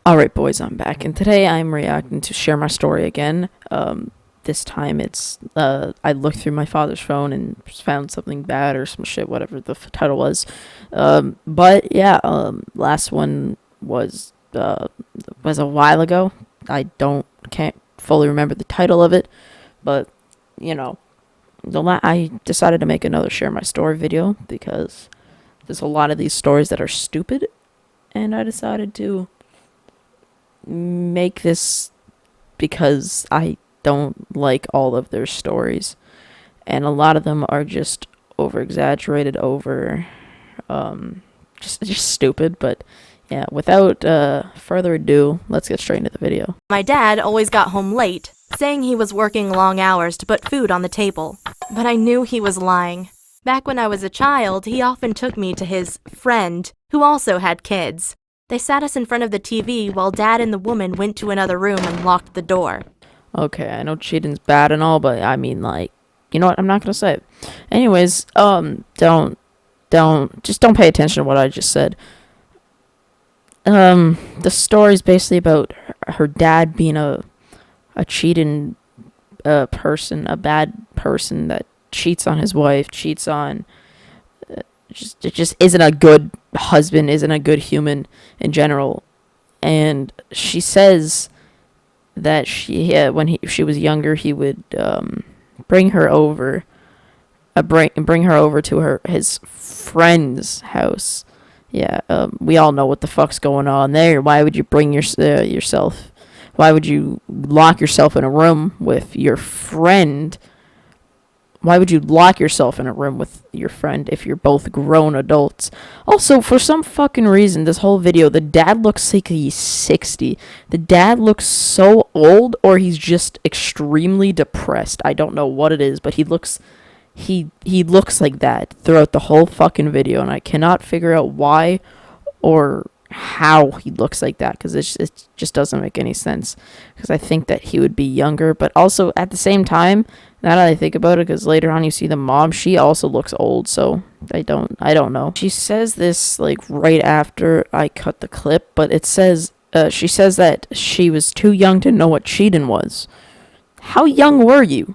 Alright boys, I'm back, and today I'm reacting to Share My Story again. This time it's, I looked through my father's phone and found something bad or some shit, whatever the title was. But yeah, last one was a while ago. Can't fully remember the title of it, but, you know, I decided to make another Share My Story video because there's a lot of these stories that are stupid, and I decided to make this because I don't like all of their stories, and a lot of them are just over exaggerated, just stupid. But yeah, without further ado, let's get straight into the video. My dad always got home late, saying he was working long hours to put food on the table, but I knew he was lying. Back when I was a child, he often took me to his friend, who also had kids. They sat us in front of the TV while Dad and the woman went to another room and locked the door. Okay, I know cheating's bad and all, but I mean, like, you know what? I'm not gonna say it. Anyways, don't pay attention to what I just said. The story's basically about her dad being a cheating person, a bad person that cheats on his wife, cheats on. Just isn't a good husband, isn't a good human in general. And she says that when she was younger, he would bring her over to his friend's house. Yeah, we all know what the fuck's going on there. Why would you bring yourself? Why would you lock yourself in a room with your friend? Why would you lock yourself in a room with your friend if you're both grown adults? Also, for some fucking reason, this whole video, the dad looks like he's 60. The dad looks so old, or he's just extremely depressed. I don't know what it is, but he looks like that throughout the whole fucking video, and I cannot figure out why or how he looks like that, because it just doesn't make any sense, because I think that he would be younger. But also at the same time, now that I think about it, because later on you see the mom, she also looks old, so I don't know. She says this like right after I cut the clip, but it says she says that she was too young to know what cheating was. How young were you?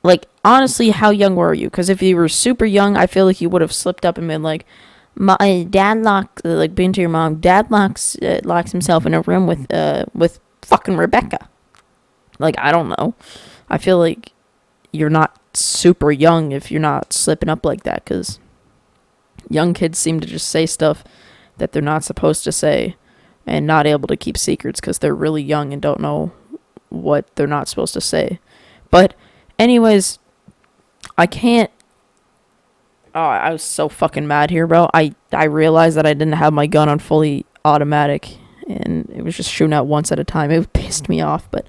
Like, honestly, how young were you? Because if you were super young, I feel like you would have slipped up and been like, my dad locks, like, being to your mom, dad locks himself in a room with fucking Rebecca. Like, I don't know. I feel like you're not super young if you're not slipping up like that, because young kids seem to just say stuff that they're not supposed to say and not able to keep secrets because they're really young and don't know what they're not supposed to say. But anyways, I can't. Oh, I was so fucking mad here, bro. I realized that I didn't have my gun on fully automatic, and it was just shooting out once at a time. It pissed me off, but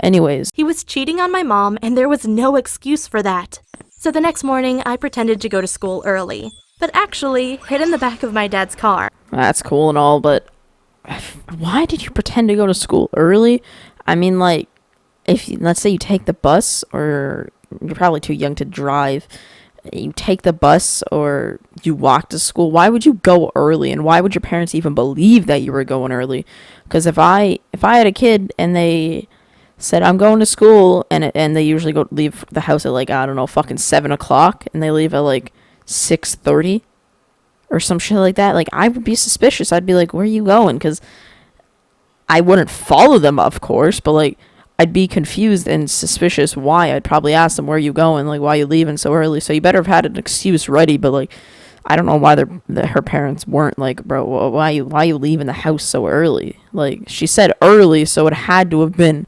anyways. He was cheating on my mom, and there was no excuse for that. So the next morning, I pretended to go to school early, but actually hid in the back of my dad's car. That's cool and all, but why did you pretend to go to school early? I mean, like, let's say you take the bus, or you're probably too young to drive. You take the bus or you walk to school. Why would you go early, and why would your parents even believe that you were going early? Because if I had a kid and they said I'm going to school, and they usually leave the house at, like, I don't know, fucking 7 o'clock, and they leave at like 6:30 or some shit like that, like, I would be suspicious. I'd be like, where are you going? Because I wouldn't follow them, of course, but like, I'd be confused and suspicious why. I'd probably ask them, where are you going? Like, why are you leaving so early? So you better have had an excuse ready. But like, I don't know why her parents weren't like, bro, why are you leaving the house so early? Like, she said early, so it had to have been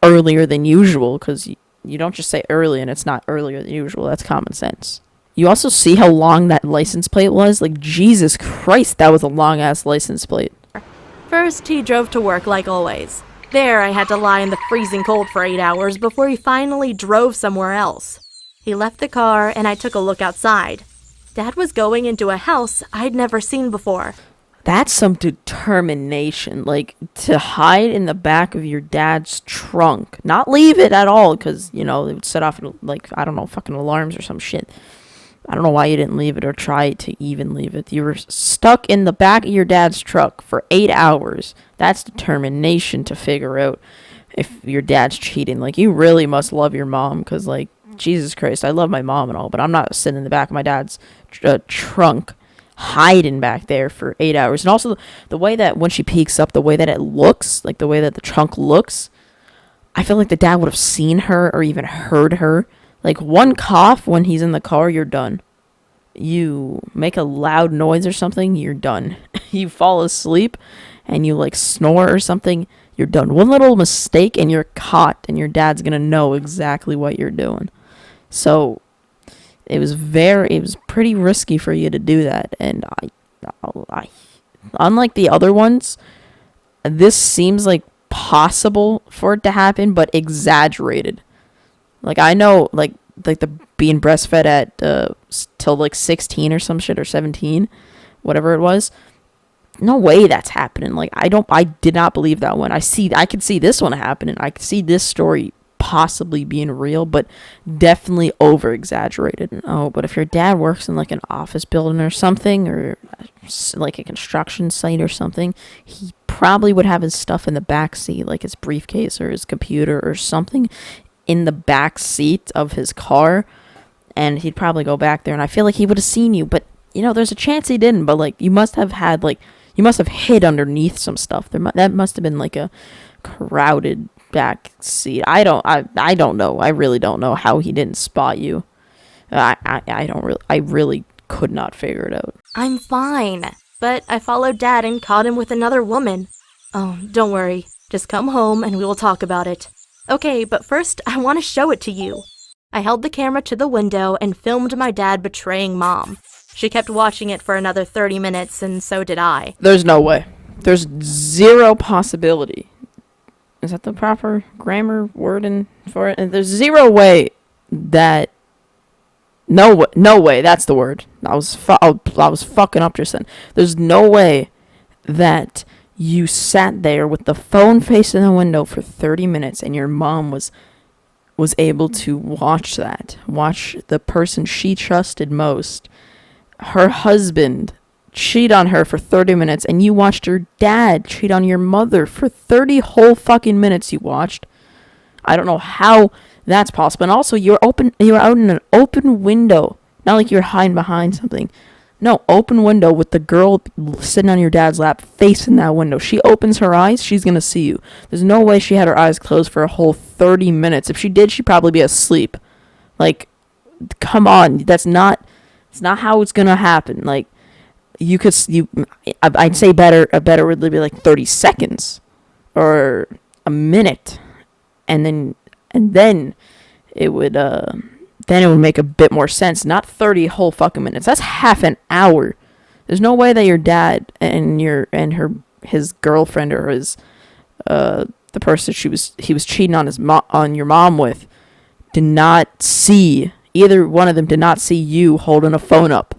earlier than usual, because you don't just say early and it's not earlier than usual. That's common sense. You also see how long that license plate was? Like, Jesus Christ, that was a long ass license plate. First, he drove to work like always. There, I had to lie in the freezing cold for 8 hours before he finally drove somewhere else. He left the car, and I took a look outside. Dad was going into a house I'd never seen before. That's some determination, like, to hide in the back of your dad's trunk. Not leave it at all, because, you know, it would set off, like, I don't know, fucking alarms or some shit. I don't know why you didn't leave it or try to even leave it. You were stuck in the back of your dad's truck for 8 hours. That's determination to figure out if your dad's cheating. Like, you really must love your mom, because, like, Jesus Christ, I love my mom and all, but I'm not sitting in the back of my dad's trunk hiding back there for 8 hours. And also the way that when she peeks up, the way that it looks, like the way that the trunk looks, I feel like the dad would have seen her or even heard her. Like, one cough when he's in the car, you're done. You make a loud noise or something, you're done. You fall asleep and you, like, snore or something, you're done. One little mistake and you're caught, and your dad's gonna know exactly what you're doing. So it was pretty risky for you to do that. And I unlike the other ones, this seems like possible for it to happen, but exaggerated. Like, I know, like the being breastfed at till like 16 or some shit, or 17, whatever it was. No way that's happening. Like, I did not believe that one. I could see this one happening. I could see this story possibly being real, but definitely over exaggerated. Oh, but if your dad works in like an office building or something, or like a construction site or something, he probably would have his stuff in the back seat, like his briefcase or his computer or something in the back seat of his car, and he'd probably go back there, and I feel like he would have seen you. But, you know, there's a chance he didn't, but, like, you must have hid underneath some stuff. That must have been like a crowded back seat. I don't know. I really don't know how he didn't spot you. I really could not figure it out. I'm fine, but I followed Dad and caught him with another woman. Oh, don't worry. Just come home and we will talk about it. Okay, but first, I want to show it to you. I held the camera to the window and filmed my dad betraying Mom. She kept watching it for another 30 minutes, and so did I. There's no way. There's zero possibility. Is that the proper grammar wording for it? And there's zero way that... No way, that's the word. I was fucking up just then. There's no way that you sat there with the phone facing the window for 30 minutes and your mom was able to watch the person she trusted most, her husband, cheat on her for 30 minutes, and you watched your dad cheat on your mother for 30 whole fucking minutes. You watched. I don't know how that's possible. And also, you're out in an open window, not like you're hiding behind something. No, open window with the girl sitting on your dad's lap facing that window. She opens her eyes, she's going to see you. There's no way she had her eyes closed for a whole 30 minutes. If she did, she'd probably be asleep. Like, come on. It's not how it's going to happen. Like, I'd say a better would be like 30 seconds or a minute. And then it would make a bit more sense. Not 30 whole fucking minutes. That's half an hour. There's no way that your dad and his girlfriend, or his the person he was cheating on your mom with, did not see, either one of them did not see you holding a phone up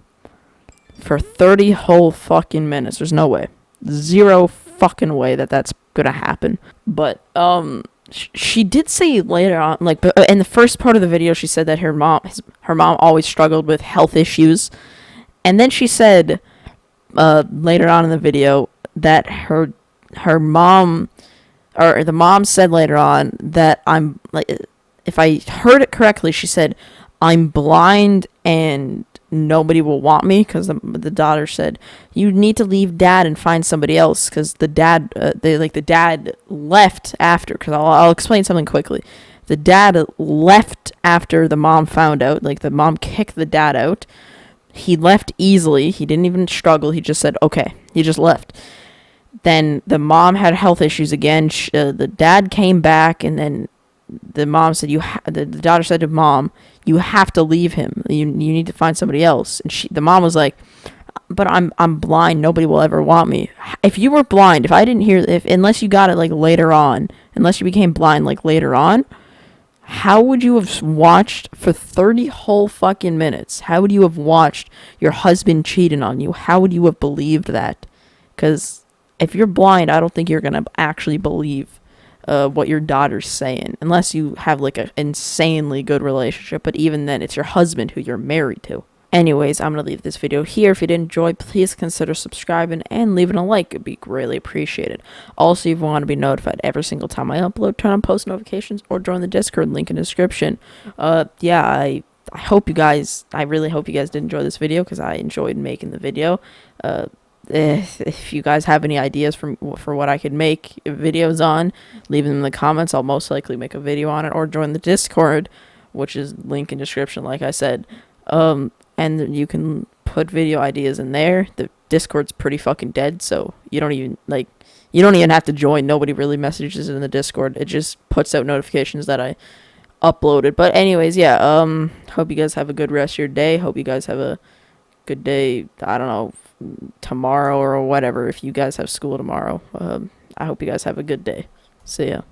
for 30 whole fucking minutes. There's no way. Zero fucking way that that's gonna happen. But she did say later on, like, in the first part of the video, she said that her mom always struggled with health issues, and then she said later on in the video that her mom, or the mom said later on that, I'm like, if I heard it correctly, she said, I'm blind and nobody will want me, because the daughter said, you need to leave dad and find somebody else, because the dad left after, because I'll explain something quickly. The dad left after the mom found out, like, the mom kicked the dad out. He left easily. He didn't even struggle. He just said, okay. He just left. Then the mom had health issues again. The dad came back, and then the mom said, the daughter said to mom, you have to leave him. You need to find somebody else. And the mom was like, but I'm blind. Nobody will ever want me. If you were blind, if I didn't hear, unless you got it like later on, unless you became blind like later on, how would you have watched for 30 whole fucking minutes? How would you have watched your husband cheating on you? How would you have believed that? Because if you're blind, I don't think you're going to actually believe what your daughter's saying, unless you have like an insanely good relationship. But even then, it's your husband who you're married to. Anyways, I'm going to leave this video here. If you did enjoy, please consider subscribing and leaving a like. It'd be greatly appreciated. Also, if you want to be notified every single time I upload, turn on post notifications or join the Discord, link in the description. Yeah, I hope you guys, I really hope you guys did enjoy this video because I enjoyed making the video. If you guys have any ideas for what I could make videos on, leave them in the comments. I'll most likely make a video on it or join the Discord, which is link in description, like I said. And you can put video ideas in there. The Discord's pretty fucking dead, so you don't even have to join. Nobody really messages in the Discord. It just puts out notifications that I uploaded. But anyways, yeah, hope you guys have a good rest of your day. Hope you guys have a good day, I don't know, tomorrow or whatever, if you guys have school tomorrow. I hope you guys have a good day. See ya.